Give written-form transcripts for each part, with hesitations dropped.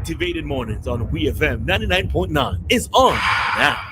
Activated Mornings on WEFM 99.9 is on now.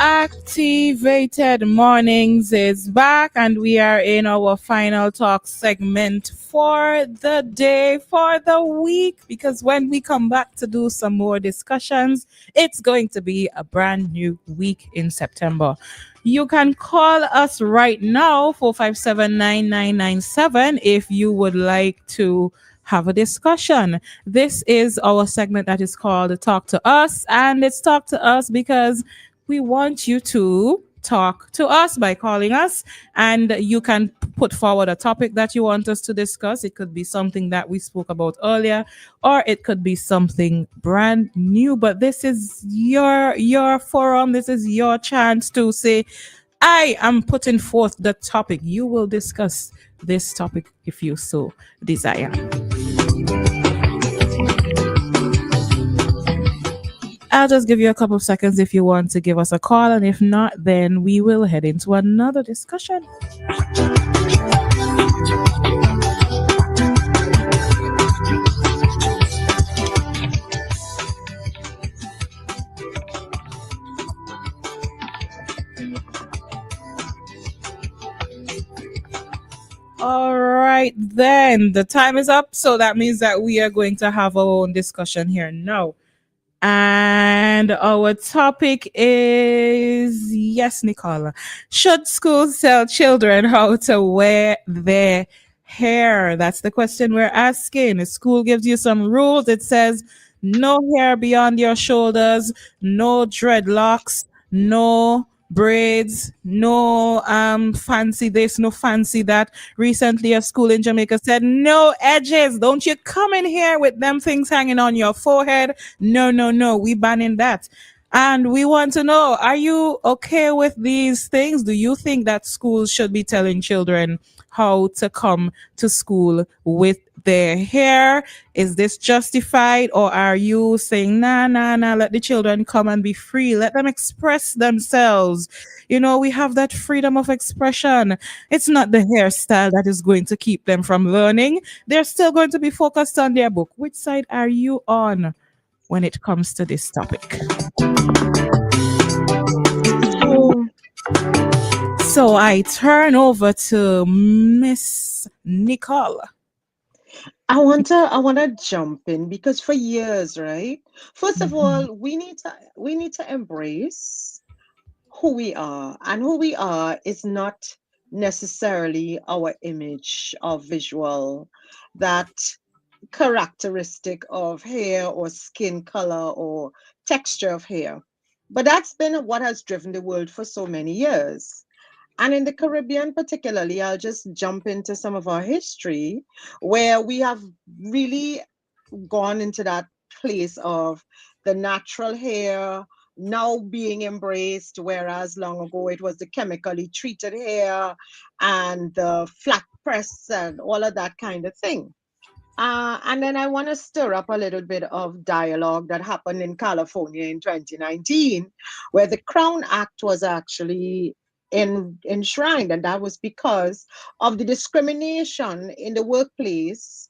Activated Mornings is back, and we are in our final talk segment for the day, for the week, because when we come back to do some more discussions, it's going to be a brand new week in September. You can call us right now, 457-9997, if you would like to have a discussion. This is our segment that is called Talk to Us, and it's Talk to Us because we want you to talk to us by calling us, and you can put forward a topic that you want us to discuss. It could be something that we spoke about earlier, or it could be something brand new, but this is your forum. This is your chance to say, I am putting forth the topic. You will discuss this topic if you so desire. I'll just give you a couple of seconds if you want to give us a call, and if not, then we will head into another discussion. All right, then the time is up, so that means that we are going to have our own discussion here now. And our topic is, yes, Nicole, should schools tell children how to wear their hair? That's the question we're asking. The school gives you some rules. It says no hair beyond your shoulders, no dreadlocks, no braids, no fancy this, no fancy that. Recently a school in Jamaica said no edges. Don't you come in here with them things hanging on your forehead. No, we banning that. And we want to know, are you okay with these things? Do you think that schools should be telling children how to come to school with their hair? Is this justified, or are you saying, nah, let the children come and be free? Let them express themselves. You know, we have that freedom of expression. It's not the hairstyle that is going to keep them from learning. They're still going to be focused on their book. Which side are you on when it comes to this topic? So I turn over to Miss Nicole. I want to jump in because for years, right? First of all, we need to embrace who we are, and who we are is not necessarily our image of visual, that characteristic of hair or skin color or texture of hair. But that's been what has driven the world for so many years. And in the Caribbean, particularly, I'll just jump into some of our history where we have really gone into that place of the natural hair now being embraced, whereas long ago it was the chemically treated hair and the flat press and all of that kind of thing. And then I want to stir up a little bit of dialogue that happened in California in 2019, where the Crown Act was actually enshrined, and that was because of the discrimination in the workplace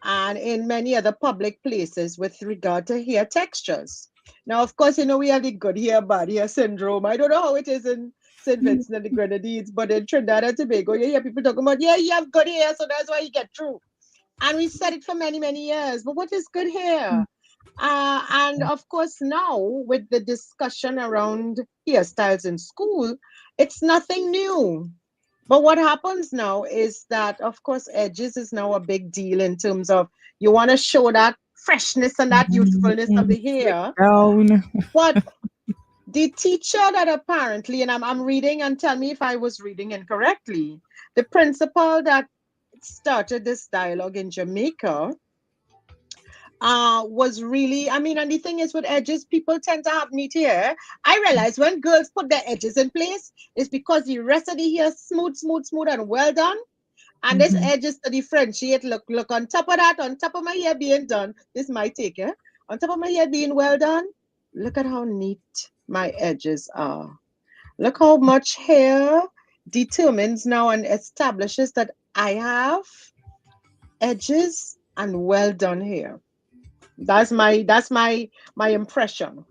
and in many other public places with regard to hair textures. Now, of course, we have the good hair, bad hair syndrome. I don't know how it is in St. Vincent and the Grenadines, but in Trinidad and Tobago, you hear people talking about, yeah, you have good hair, so that's why you get through. And we said it for many, many years. But what is good hair? And of course, now with the discussion around hairstyles in school, it's nothing new. But what happens now is that, of course, edges is now a big deal in terms of you want to show that freshness and that youthfulness of the hair. But the teacher that apparently, and I'm reading, and tell me if I was reading incorrectly, the principal that started this dialogue in Jamaica was really, I mean, and the thing is with edges, people tend to have neat hair. I realize when girls put their edges in place, it's because the rest of the hair smooth, smooth, smooth, and well done. And this Mhm. edges to differentiate. Look, on top of that, on top of my hair being done, this is my take, yeah? On top of my hair being well done, look at how neat my edges are. Look how much hair determines now and establishes that I have edges and well done hair. That's my impression.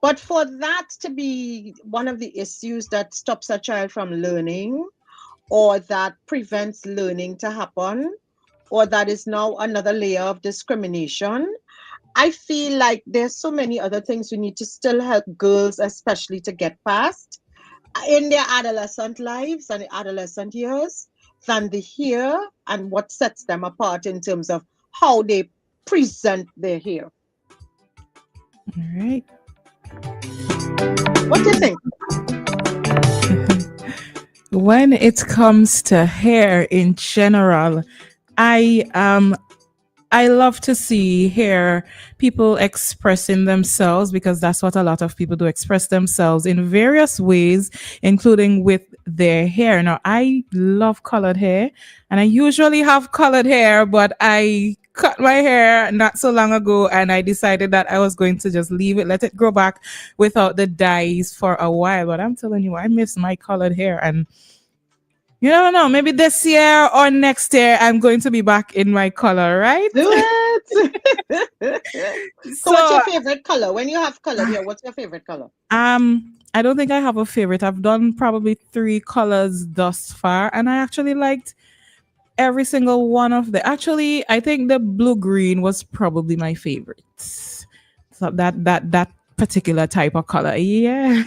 But for that to be one of the issues that stops a child from learning, or that prevents learning to happen, or that is now another layer of discrimination, I feel like there's so many other things we need to still help girls, especially to get past in their adolescent lives and adolescent years, than the hair and what sets them apart in terms of how they present their hair. All right. What do you think? When it comes to hair in general, I I love to see hair people expressing themselves, because that's what a lot of people do, express themselves in various ways, including with their hair. Now, I love colored hair, and I usually have colored hair, but I cut my hair not so long ago, and I decided that I was going to just leave it, let it grow back without the dyes for a while. But I'm telling you, I miss my colored hair, and you never know. Maybe this year or next year, I'm going to be back in my color, right? Do it. So, what's So, your favorite color? When you have colored hair, what's your favorite color? I don't think I have a favorite. I've done probably three colors thus far, and I actually liked every single one of them. Actually, I think the blue green was probably my favorite. So that particular type of color, yeah.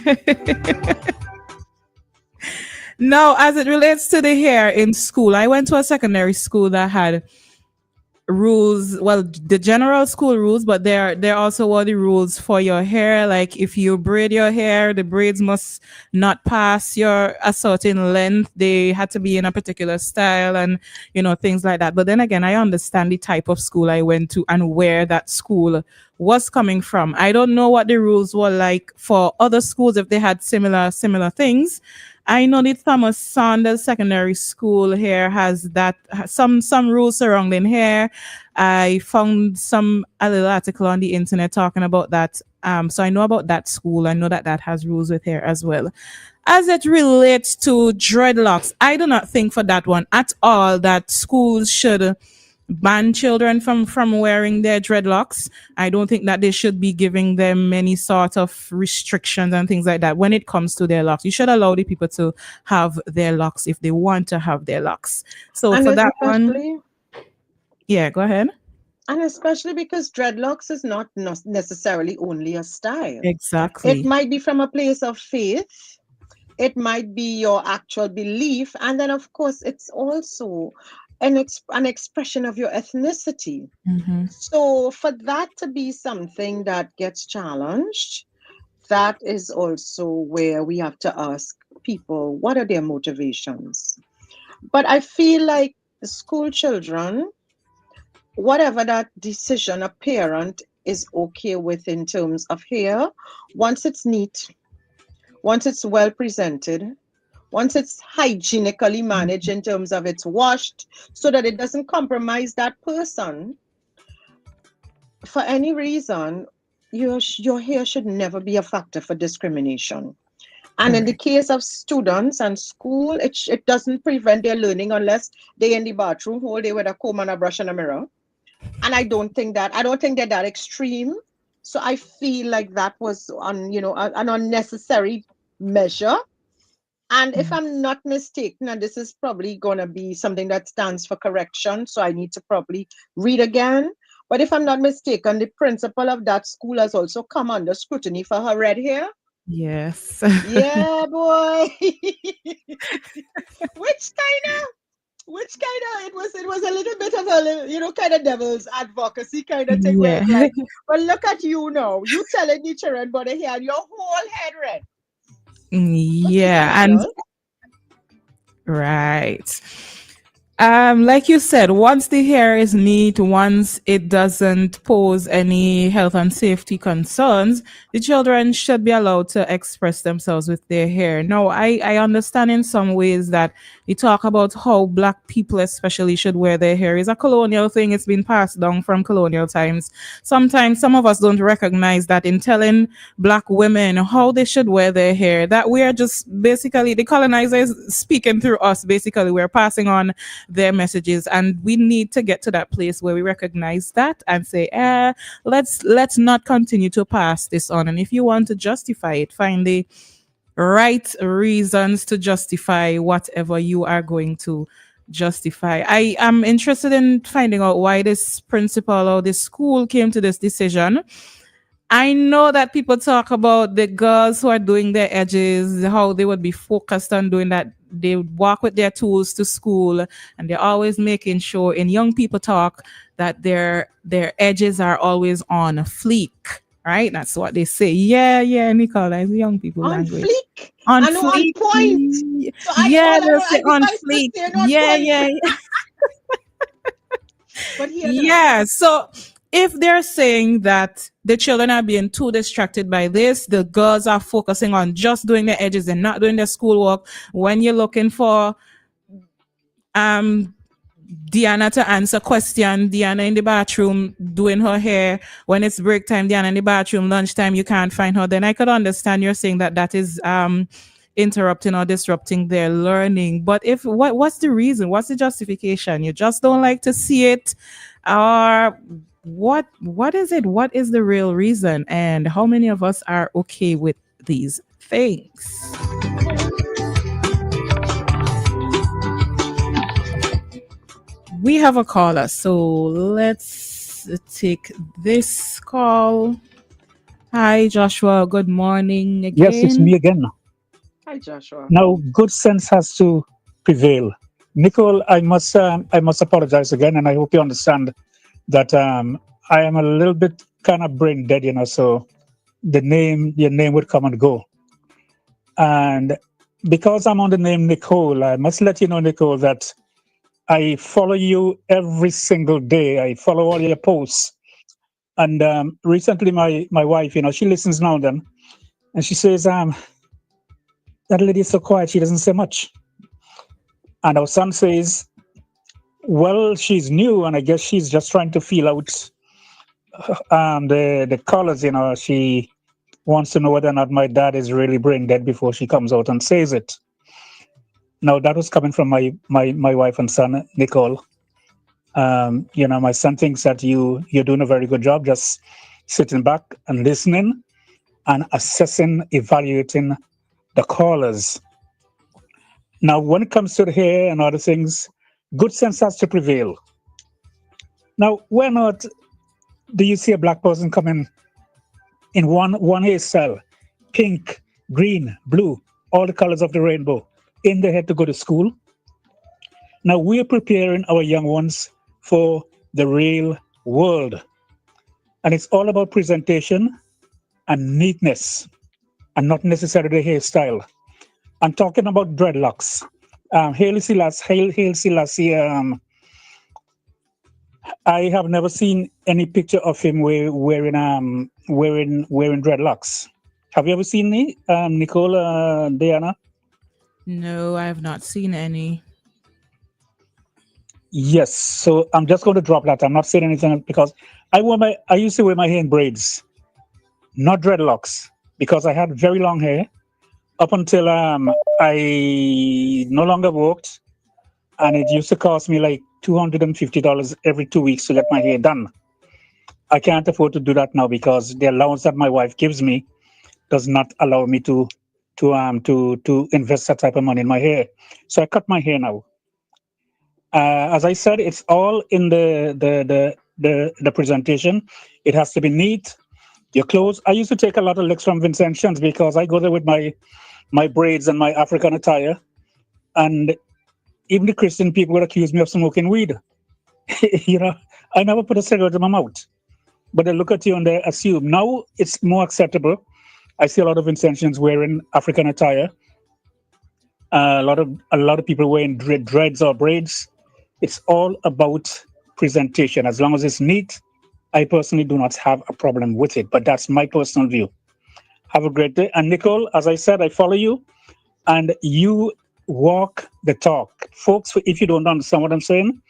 Now, as it relates to the hair in school, I went to a secondary school that had rules, well, the general school rules, but there also were the rules for your hair. Like if you braid your hair, the braids must not pass your a certain length, they had to be in a particular style, and things like that. But then again, I understand the type of school I went to and where that school was coming from. I don't know what the rules were like for other schools, if they had similar things. I know the Thomas Saunders Secondary School here has that, some rules surrounding hair. I found a little article on the internet talking about that. So I know about that school. I know that that has rules with hair as well. As it relates to dreadlocks, I do not think for that one at all that schools should ban children from wearing their dreadlocks. I don't think that they should be giving them any sort of restrictions and things like that when it comes to their locks. You should allow the people to have their locks if they want to have their locks. So And for that one, especially, yeah, go ahead. and especially because dreadlocks is not necessarily only a style. It Exactly. might be from a place of faith. It might be your actual belief, and then of course it's also an expression of your ethnicity. Hmm. So for that to be something that gets challenged, that is also where we have to ask people what are their motivations. But I feel like school children, whatever that decision a parent is okay with in terms of hair, once it's neat, once it's well presented, once it's hygienically managed in terms of it's washed so that it doesn't compromise that person for any reason, your hair should never be a factor for discrimination. And in the Correct. case of students and school, it doesn't prevent their learning unless they in the bathroom whole day with a comb and a brush and a mirror. And I don't think they're that extreme. So I feel like that was an unnecessary measure. And if Mm. I'm not mistaken, and this is probably going to be something that stands for correction, so I need to probably read again. But if I'm not mistaken, the principal of that school has also come under scrutiny for her red hair. Yes. Yeah, boy. Which kind of it was a little bit of kind of devil's advocacy kind of thing where Yeah. it's like, well, look at you now. You telling the children but the hair, your whole head red. What's the Yeah, and scandal? right. Like you said, once the hair is neat, once it doesn't pose any health and safety concerns, the children should be allowed to express themselves with their hair. Now, I understand in some ways that you talk about how black people especially should wear their hair is a colonial thing. It's been passed down from colonial times. Sometimes some of us don't recognize that in telling black women how they should wear their hair, that we are just basically the colonizers speaking through us. Basically, we're passing on their messages, and we need to get to that place where we recognize that and say, let's not continue to pass this on. And if you want to justify it, find the right reasons to justify whatever you are going to justify. I am interested in finding out why this principal or this school came to this decision. I know that people talk about the girls who are doing their edges, how they would be focused on doing that. They walk with their tools to school, and they're always making sure in young people talk that their edges are always on fleek. Right? That's what they say. Yeah, yeah, Nicole, that's young people On language. fleek. On I know on fleek. point. So Yeah, I they'll say on decided to fleek. stay on Yeah, point. yeah, But here now. yeah. So if they're saying that the children are being too distracted by this, the girls are focusing on just doing the edges and not doing their schoolwork. When you're looking for um Dianna to answer question, Dianna in the bathroom doing her hair. When it's break time, Dianna in the bathroom, lunchtime, you can't find her. Then I could understand you're saying that that is interrupting or disrupting their learning. But if what's the reason? What's the justification? You just don't like to see it, or what is it? What is the real reason? And how many of us are okay with these things? We have a caller, so let's take this call. Hi, Joshua. Good morning Yes, it's me again. again. Hi, Joshua. Now, good sense has to prevail. Nicole, I must apologize again, and I hope you understand that I am a little bit kind of brain dead, so your name would come and go. And because I'm on the name Nicole, I must let you know, Nicole, that I follow you every single day. I follow all your posts. And recently, my wife, she listens now and then, and she says, that lady is so quiet, she doesn't say much. And our son says, well, she's new, and I guess she's just trying to feel out the colors. She wants to know whether or not my dad is really brain dead before she comes out and says it. Now, that was coming from my wife and son, Nicole. My son thinks that you're doing a very good job, just sitting back and listening and assessing, evaluating the callers. Now, when it comes to the hair and other things, good sense has to prevail. Now, why not do you see a black person coming in one hairstyle, pink, green, blue, all the colors of the rainbow, in the head to go to school? Now, we're preparing our young ones for the real world. And it's all about presentation and neatness, and not necessarily the hairstyle. I'm talking about dreadlocks. Haile Selassie, I have never seen any picture of him wearing dreadlocks. Have you ever seen me, Nicole, Dianna? No, I have not seen any. Yes. So I'm just going to drop that. I'm not saying anything because I used to wear my hair in braids, not dreadlocks, because I had very long hair up until I no longer worked, and it used to cost me like $250 every 2 weeks to get my hair done. I can't afford to do that now because the allowance that my wife gives me does not allow me to invest that type of money in my hair. So I cut my hair now. As I said, it's all in the presentation. It has to be neat. Your clothes. I used to take a lot of licks from Vincentians because I go there with my braids and my African attire, and even the Christian people would accuse me of smoking weed. you know, I never put a cigarette in my mouth, but they look at you and they assume. Now it's more acceptable. I see a lot of Vincentians wearing African attire. A lot of people wearing dreads or braids. It's all about presentation. As long as it's neat, I personally do not have a problem with it, but that's my personal view. Have a great day. And Nicole, as I said, I follow you and you walk the talk. Folks, if you don't understand what I'm saying,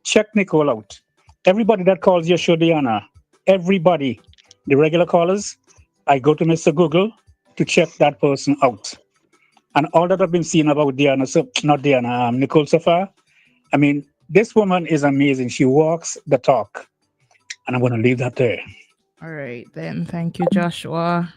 check Nicole out. Everybody that calls your show, Dianna, everybody, the regular callers, I go to Mr. Google to check that person out. And all that I've been seeing about Dianna, so not Dianna, Nicole so far, I mean, this woman is amazing. She walks the talk. And I'm going to leave that there. All right, then. Thank you, Joshua.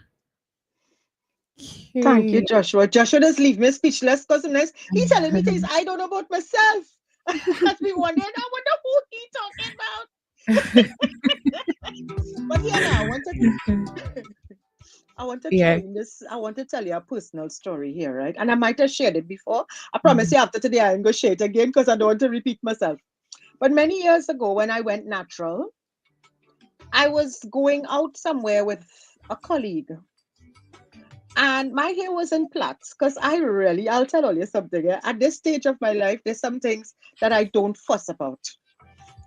Thank you, Okay. Joshua. Joshua does leave me speechless because he's telling me things I don't know about myself. Has me wondering, I wonder who he talking about. But yeah, now I want to Yeah. join this. I want to tell you a personal story here, right? And I might have shared it before. I promise you after today I'm going to share it again because I don't want to repeat myself. But many years ago when I went natural, I was going out somewhere with a colleague. And my hair was in plaits because I'll tell all you something. At this stage of my life, there's some things that I don't fuss about.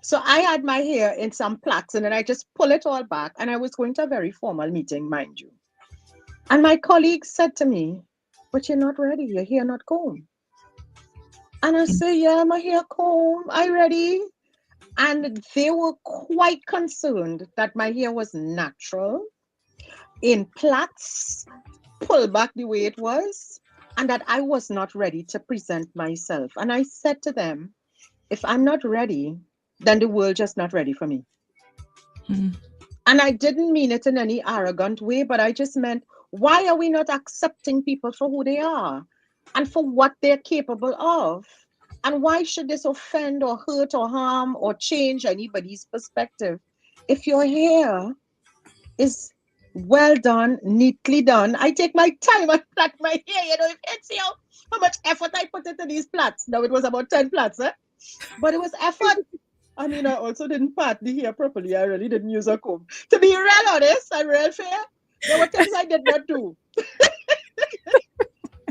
So I had my hair in some plaits and then I just pull it all back. And I was going to a very formal meeting, mind you. And my colleague said to me, but you're not ready. Your hair not comb. And I said, yeah, my hair comb. I ready. And they were quite concerned that my hair was natural, in plaits, pull back the way it was, and that I was not ready to present myself. And I said to them, if I'm not ready, then the world just not ready for me. Mm. And I didn't mean it in any arrogant way, but I just meant, why are we not accepting people for who they are and for what they're capable of? And why should this offend or hurt or harm or change anybody's perspective? If your hair is well done, neatly done. I take my time and plait my hair. You know, you can see how much effort I put into these plaits. Now it was about 10 plaits, but it was effort. I mean, I also didn't part the hair properly. I really didn't use a comb. To be real honest and real fair, there were things I did not do.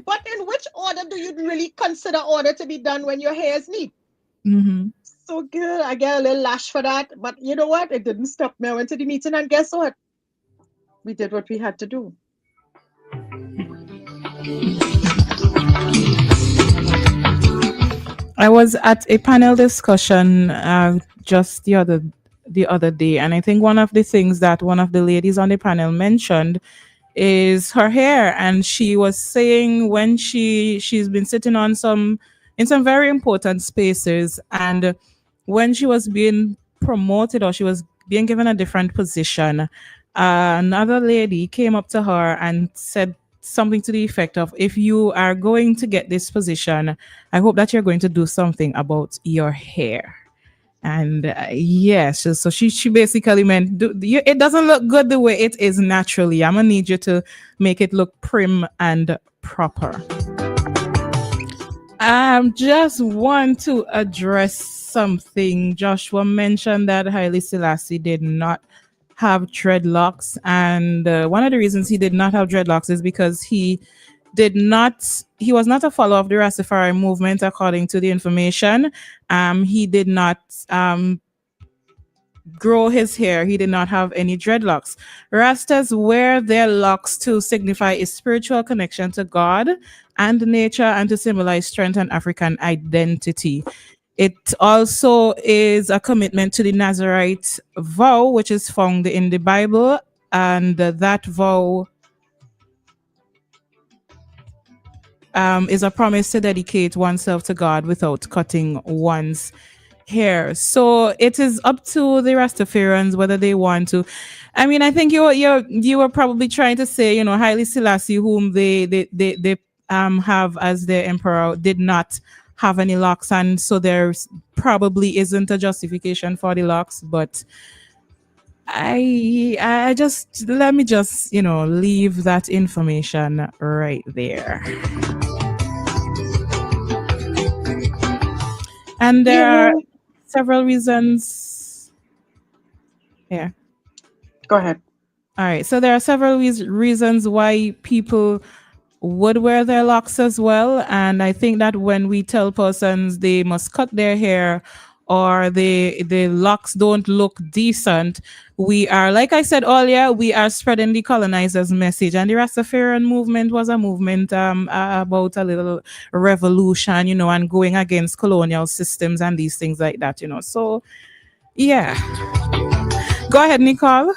But in which order do you really consider order to be done when your hair is neat? Mm-hmm. So good. I get a little lash for that. But you know what? It didn't stop me. I went to the meeting and guess what? We did what we had to do. I was at a panel discussion just the other day, and I think one of the things that one of the ladies on the panel mentioned is her hair, and she was saying when she's been sitting on some in some very important spaces, and when she was being promoted or she was being given a different position, another lady came up to her and said something to the effect of, if you are going to get this position, I hope that you're going to do something about your hair. And yes, so she basically meant, it doesn't look good the way it is naturally. I'm gonna need you to make it look prim and proper. Just want to address something. Joshua mentioned that Haile Selassie did not have dreadlocks, and one of the reasons he did not have dreadlocks is because he was not a follower of the Rastafari movement, according to the information. He did not grow his hair. He did not have any dreadlocks. Rastas wear their locks to signify a spiritual connection to God and nature, and to symbolize strength and African identity. It also is a commitment to the Nazarite vow, which is found in the Bible, and that vow is a promise to dedicate oneself to God without cutting one's hair. So it is up to the Rastafarians whether they want to. I mean, I think you were probably trying to say, Haile Selassie, whom they have as their emperor, did not have any locks, and so there's probably isn't a justification for the locks. But I just let me just leave that information right there. And You there are know, several reasons. Yeah. go ahead. All right. So there are several reasons why people would wear their locks as well. And I think that when we tell persons they must cut their hair or the locks don't look decent, we are, like I said earlier, we are spreading the colonizers' message. And the Rastafarian movement was a movement about a little revolution, and going against colonial systems and these things like that. So, yeah. Go ahead, Nicole.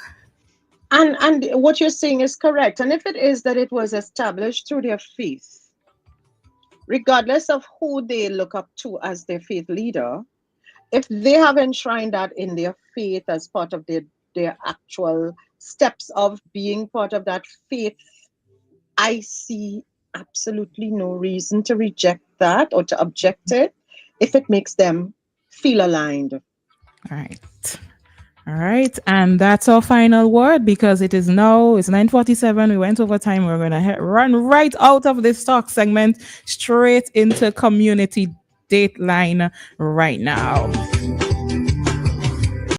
And what you're saying is correct. And if it is that it was established through their faith, regardless of who they look up to as their faith leader, if they have enshrined that in their faith as part of their actual steps of being part of that faith, I see absolutely no reason to reject that or to object it if it makes them feel aligned. All right. All right. And that's our final word because it's 9:47. We went over time. We're going to run right out of this talk segment straight into community dateline right now.